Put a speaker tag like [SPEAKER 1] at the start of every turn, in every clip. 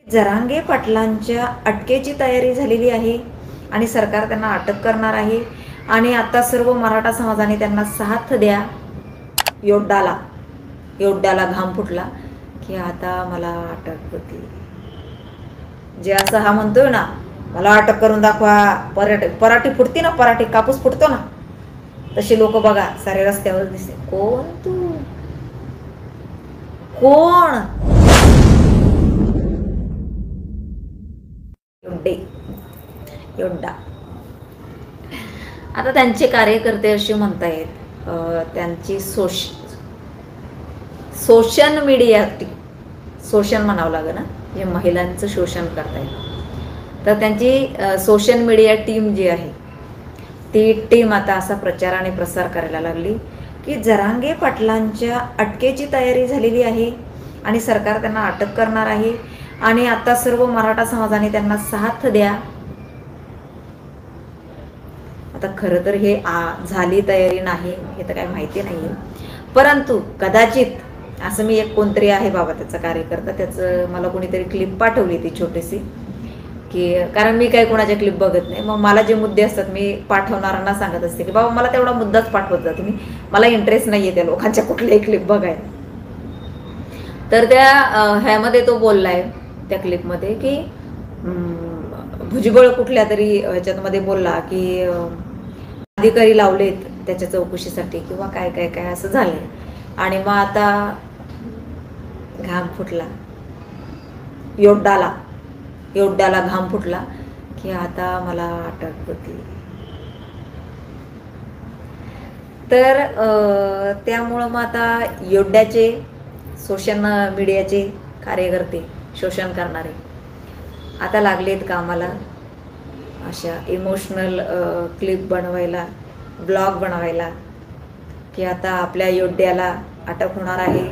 [SPEAKER 1] जरांगे पाटलांच्या अटकेची तयारी झालेली आहे आणि सरकार त्यांना अटक करणार आहे आणि आता सर्व मराठा समाजाने त्यांना साथ द्या. योद्ध्याला घाम फुटला की आता मला अटक होती. जे असं हा म्हणतोय ना, मला अटक करून दाखवा, पराठी फुटते ना, पराठी कापूस फुटतो ना, तसे लोक बघा सारे रस्त्यावर दिसते. कोण तू? कोण? योद्धा. आता त्यांचे कार्यकर्ते असे म्हणतायत, त्यांची सोशल मीडिया शोषण म्हणावं लागेल ना, जे महिलांचं शोषण करतायत, तर त्यांची सोशल मीडिया टीम जी आहे ती टीम आता असा प्रचार आणि प्रसार करायला लागली की जरांगे पाटलांच्या अटकेची तयारी झालेली आहे आणि सरकार त्यांना अटक करणार आहे आणि आता सर्व मराठा समाजाने त्यांना साथ द्या. आता खरं तर हे झाली तयारी नाही हे तर काही माहिती नाही, परंतु कदाचित असं मी एक कोणतरी आहे बाबा त्याचा कार्यकर्ता, त्याचं मला कोणीतरी क्लिप पाठवली ती छोटीशी, की कारण मी काही कोणाच्या क्लिप बघत नाही, मग मला जे मुद्दे असतात मी पाठवणाऱ्यांना सांगत असते की बाबा मला तेवढा मुद्दाच पाठवत जा तुम्ही, मला इंटरेस्ट नाही आहे त्या लोकांच्या कुठल्याही क्लिप बघायला. तर त्या ह्यामध्ये तो बोललाय त्या क्लिपमध्ये की भुजबळ कुठल्या तरी ह्याच्यामध्ये बोलला की अधिकारी लावलेत त्याच्या चौकशीसाठी किंवा काय काय काय असं झालंय आणि मग आता घाम फुटला. योद्ध्याला घाम फुटला की आता मला अटक होती. तर त्यामुळं मग आता योद्ध्याचे सोशल मीडियाचे कार्यकर्ते शोषण करणारे आता लागलेत कामाला, अशा इमोशनल क्लिप बनवायला, ब्लॉग बनवायला, की आता आपल्या योद्ध्याला अटक होणार आहे,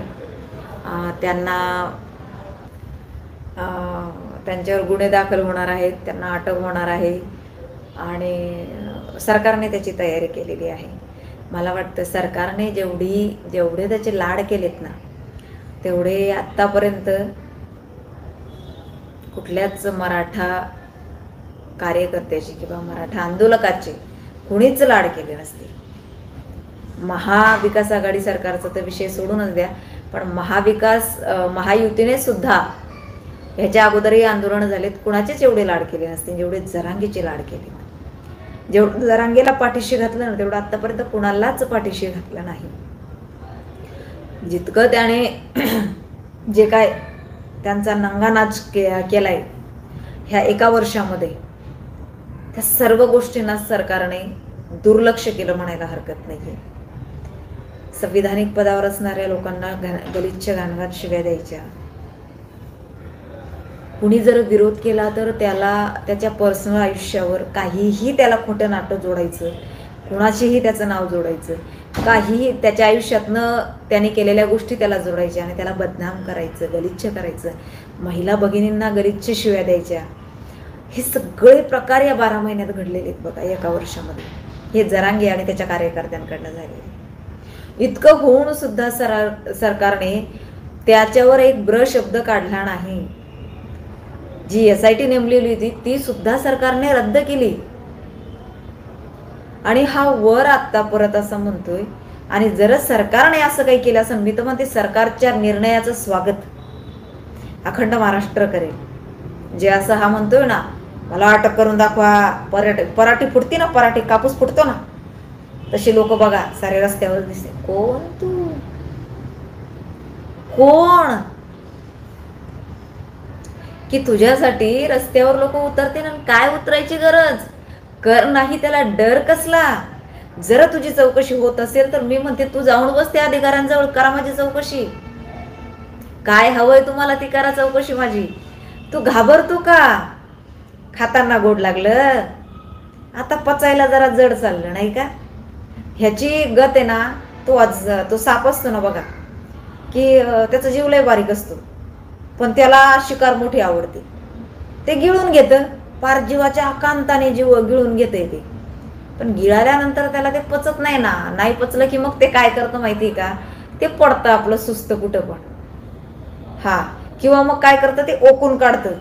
[SPEAKER 1] त्यांच्यावर गुन्हे दाखल होणार आहेत, त्यांना अटक होणार आहे आणि सरकारने त्याची तयारी केलेली आहे. मला वाटतं सरकारने जेवढे त्याचे लाड केलेत ना, तेवढे आत्तापर्यंत कुठल्याच मराठा कार्यकर्त्याची किंवा मराठा आंदोलकाचे कुणीच लाड केले नसते. महाविकास आघाडी सरकारचा तर विषय सोडूनच द्या, पण महायुतीने सुद्धा ह्याच्या अगोदरही आंदोलन झालेत, कुणाचेच एवढे लाड केले नसते जेवढे जरांगेचे लाड केले. जेवढं जरांगेला पाठीशी घातलं ना तेवढं आत्तापर्यंत कुणालाच पाठीशी घातलं नाही. जितकं त्याने जे काय त्यांचा नंगानाच केलाय ह्या एका वर्षामध्ये, त्या सर्व गोष्टींना सरकारने दुर्लक्ष केलं म्हणायला हरकत नाही. संविधानिक पदावर असणाऱ्या लोकांना गलिच्छ घाणघाण शिव्या द्यायच्या, कुणी जर विरोध केला तर त्याच्या पर्सनल आयुष्यावर काहीही त्याला खोटं नाटं जोडायचं, कुणाशीही त्याचं नाव जोडायचं, काहीही त्याच्या आयुष्यातनं त्याने केलेल्या गोष्टी त्याला जोडायच्या आणि त्याला बदनाम करायचं, गलिच्छ करायचं, महिला भगिनींना गलिच्छ शिव्या द्यायच्या. हे सगळे प्रकार या 12 महिन्यात घडलेले आहेत बघा एका वर्षामध्ये. हे जरांगे आणि त्याच्या कार्यकर्त्यांकडनं झाले. इतकं होऊन सुद्धा सरकारने त्याच्यावर एक शब्द काढला नाही. जी SIT नेमलेली होती ती सुद्धा सरकारने रद्द केली आणि हा वर आत्ता परत असं म्हणतोय. आणि जर सरकारने असं काही केलं असं मी तर म्हणते सरकारच्या निर्णयाचं स्वागत अखंड महाराष्ट्र करेल. जे असं हा म्हणतोय ना, मला अटक करून दाखवा, पराठी फुटते ना, पराठी कापूस फुटतो ना, तसे लोक बघा सारे रस्त्यावर दिसते. कोण तू? कोण? की तुझ्यासाठी रस्त्यावर लोक उतरते ना, काय उतरायची गरज कर नाही, त्याला डर कसला? जर तुझी चौकशी होत असेल तर मी म्हणते तू जाऊन बस त्या अधिकाऱ्यांजवळ, करा माझी चौकशी. काय हवंय तुम्हाला ती करा चौकशी माझी. तू घाबरतो का? खाताना गोड लागलं, आता पचायला जरा जड चाललं नाही का? ह्याची गत आहे ना, तो साप असतो ना बघा, की त्याचा जीव लय बारीक असतो पण त्याला शिकार मोठी आवडते. ते गिळून घेतं, पार जीवाच्या आकांताने जीव गिळून घेते ते, पण गिळाल्यानंतर त्याला ते पचत नाही ना. नाही पचलं की मग ते काय करतं माहिती का, ते पडतं आपलं सुस्त कुठं पण. हा, किंवा मग काय करतं ते ओकून काढतं.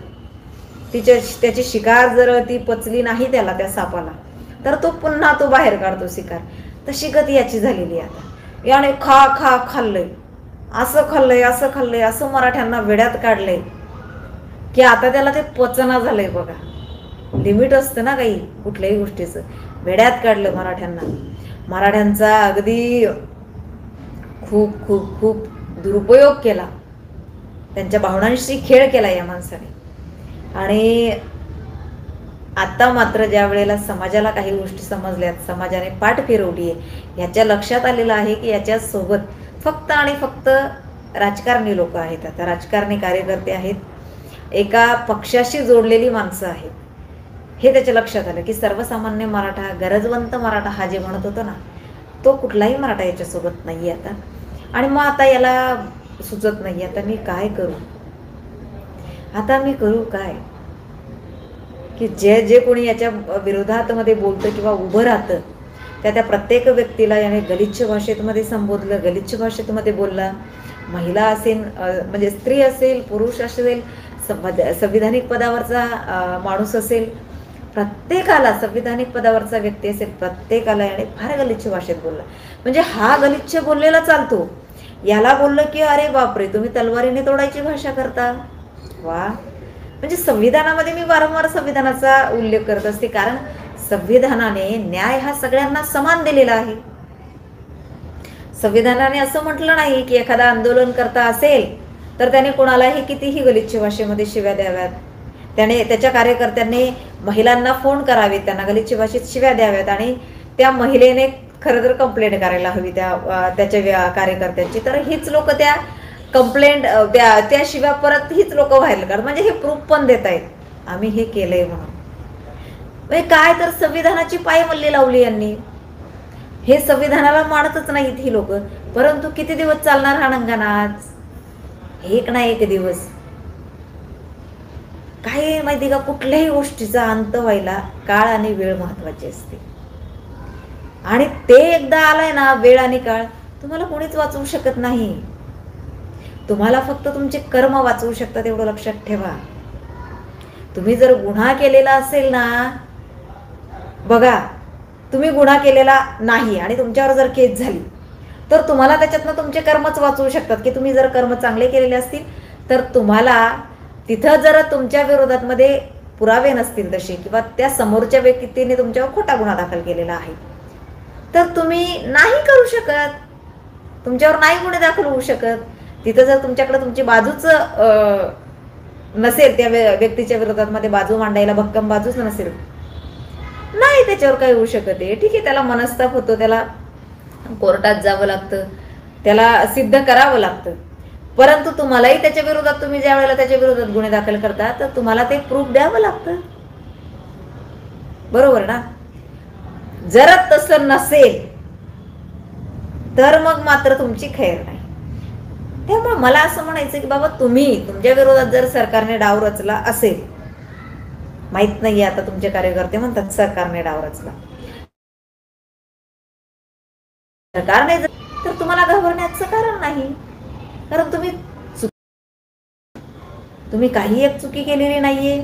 [SPEAKER 1] त्याची शिकार जर ती पचली नाही त्याला, त्या सापाला, तर तो पुन्हा तो बाहेर काढतो शिकार. तशी गती याची झालेली आहे आता. याने खा खा खाल्लंय, असं खाल्लंय असं खाल्लंय, असं मराठ्यांना वेड्यात काढलंय की आता त्याला ते पचना झालंय. बघा, लिमिट असतं ना काही कुठल्याही गोष्टीचं. वेड्यात काढलं मराठ्यांना. मराठ्यांचा अगदी खूप खूप खूप दुरुपयोग केला, त्यांच्या भावनांशी खेळ केला या माणसाने. आणि आता मात्र ज्या वेळेला समाजाला काही गोष्टी समजल्यात, समाजाने पाठ फिरवली आहे, याच्या लक्षात आलेलं आहे की याच्यासोबत फक्त आणि फक्त राजकारणी लोक आहेत. आता राजकारणी कार्यकर्ते आहेत, एका पक्षाशी जोडलेली माणसं आहेत. हे त्याच्या लक्षात आलं की सर्वसामान्य मराठा, गरजवंत मराठा हा जे म्हणत होतो ना, तो कुठलाही मराठा याच्यासोबत नाही आहे आता. आणि मग आता याला सुचत नाही आता मी काय करू, आता मी करू काय, की जे कोणी याच्या विरोधात मध्ये बोलतं किंवा उभं राहतं त्या प्रत्येक व्यक्तीला याने गलिच्छ भाषेमध्ये संबोधलं, गलिच्छ भाषेमध्ये बोलला. महिला असेल, म्हणजे स्त्री असेल, पुरुष असेल, संविधानिक पदावरचा माणूस असेल, प्रत्येकाला, संविधानिक पदावरचा व्यक्ती असेल, प्रत्येकाला याने फार गलिच्छ भाषेत बोलला. म्हणजे हा गलिच्छ बोललेला चालतो, याला बोललं की अरे बापरे तुम्ही तलवारीने तोडायची भाषा करता. वा, म्हणजे संविधानामध्ये मी वारंवार संविधानाचा उल्लेख करत असते, कारण संविधानाने न्याय हा सगळ्यांना समान दिलेला आहे. संविधानाने असं म्हटलं नाही की एखादा आंदोलन करता असेल तर त्याने कोणालाही कितीही गलिच्छ भाषेमध्ये शिव्या द्याव्यात, त्याने त्याच्या कार्यकर्त्यांनी महिलांना फोन करावेत, त्यांना गलिच्छ भाषेत शिव्या द्याव्यात, आणि त्या महिलेने खरं तर कंप्लेंट करायला हवी त्याच्या कार्यकर्त्यांची. तर हीच लोक त्या कंप्लेंट, त्या शिव्या परत हीच लोक व्हायरल करतात. म्हणजे हे प्रूफ पण देत आहेत आम्ही हे केलंय म्हणून. म्हणजे काय तर संविधानाची पायमल्ली लावली यांनी. हे संविधानाला मानतच नाहीत ही लोक. परंतु किती दिवस चालणार हा नंगानाच? एक ना एक दिवस. काय माहिती का, कुठल्याही गोष्टीचा अंत व्हायला काळ आणि वेळ महत्वाची असते. आणि ते एकदा आलाय ना, वेळ आणि काळ, तुम्हाला कोणीच वाचवू शकत नाही. तुम्हाला फक्त तुमचे कर्म वाचवू शकतात, एवढं लक्षात ठेवा. तुम्ही जर गुन्हा केलेला असेल ना, बघा, तुम्ही गुन्हा केलेला नाही आणि तुमच्यावर जर केस झाली तर तुम्हाला त्याच्यातनं तुमचे कर्मच वाचवू शकतात. की तुम्ही जर कर्म चांगले केलेले असतील तर तुम्हाला तिथं जर तुमच्या विरोधात मध्ये पुरावे नसतील तसे, किंवा त्या समोरच्या व्यक्तीने तुमच्यावर खोटा गुन्हा दाखल केलेला आहे, तर तुम्ही नाही करू शकत, तुमच्यावर नाही गुन्हे दाखल होऊ शकत. तिथं जर तुमच्याकडे तुमची बाजूच नसेल, त्या व्यक्तीच्या विरोधात मध्ये बाजू मांडायला भक्कम बाजूच नसेल, नाही त्याच्यावर काही होऊ शकत आहे. ठीक आहे, त्याला मनस्ताप होतो, त्याला कोर्टात जावं लागतं, त्याला सिद्ध करावं लागतं. परंतु तुम्हालाही त्याच्या विरोधात, तुम्ही ज्या वेळेला त्याच्या विरोधात गुन्हे दाखल करता तर तुम्हाला ते प्रूफ द्यावं लागतं. बरोबर ना? जर तसं नसेल तर मग मात्र तुमची खैर नाही. त्यामुळे मला असं म्हणायचं की बाबा, तुम्ही तुमच्या विरोधात जर सरकारने डाव रचला असेल, माहित नाहीये, आता तुमचे कार्यकर्ते म्हणतात सरकारने डाव रचला, सरकारने तर तुम्हाला घाबरण्याचं कारण नाही. कारण तुम्ही काही एक चुकी केलेली नाहीये,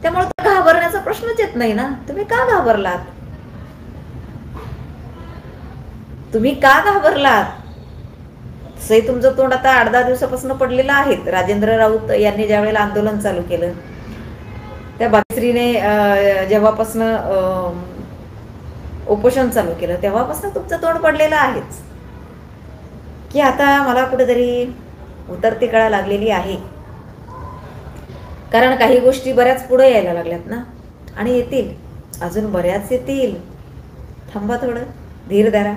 [SPEAKER 1] त्यामुळे घाबरण्याचा प्रश्नच येत नाही ना. तुम्ही का घाबरलात? तुम्ही का घाबरलात? तसंही तुमचं तोंड आता 8-10 दिवसापासून पडलेलं आहे. राजेंद्र राऊत यांनी ज्या वेळेला आंदोलन चालू केलं, त्या भाग्यश्रीने जेव्हापासून उपोषण चालू केलं तेव्हापासून तुमचं तोंड पडलेलं आहेच. की आता मला कुठेतरी उतरती कळा लागलेली आहे. कारण काही गोष्टी बऱ्याच पुढे यायला लागल्यात ना, आणि येतील, अजून बऱ्याच येतील. थांबा, थोडं धीर धरा.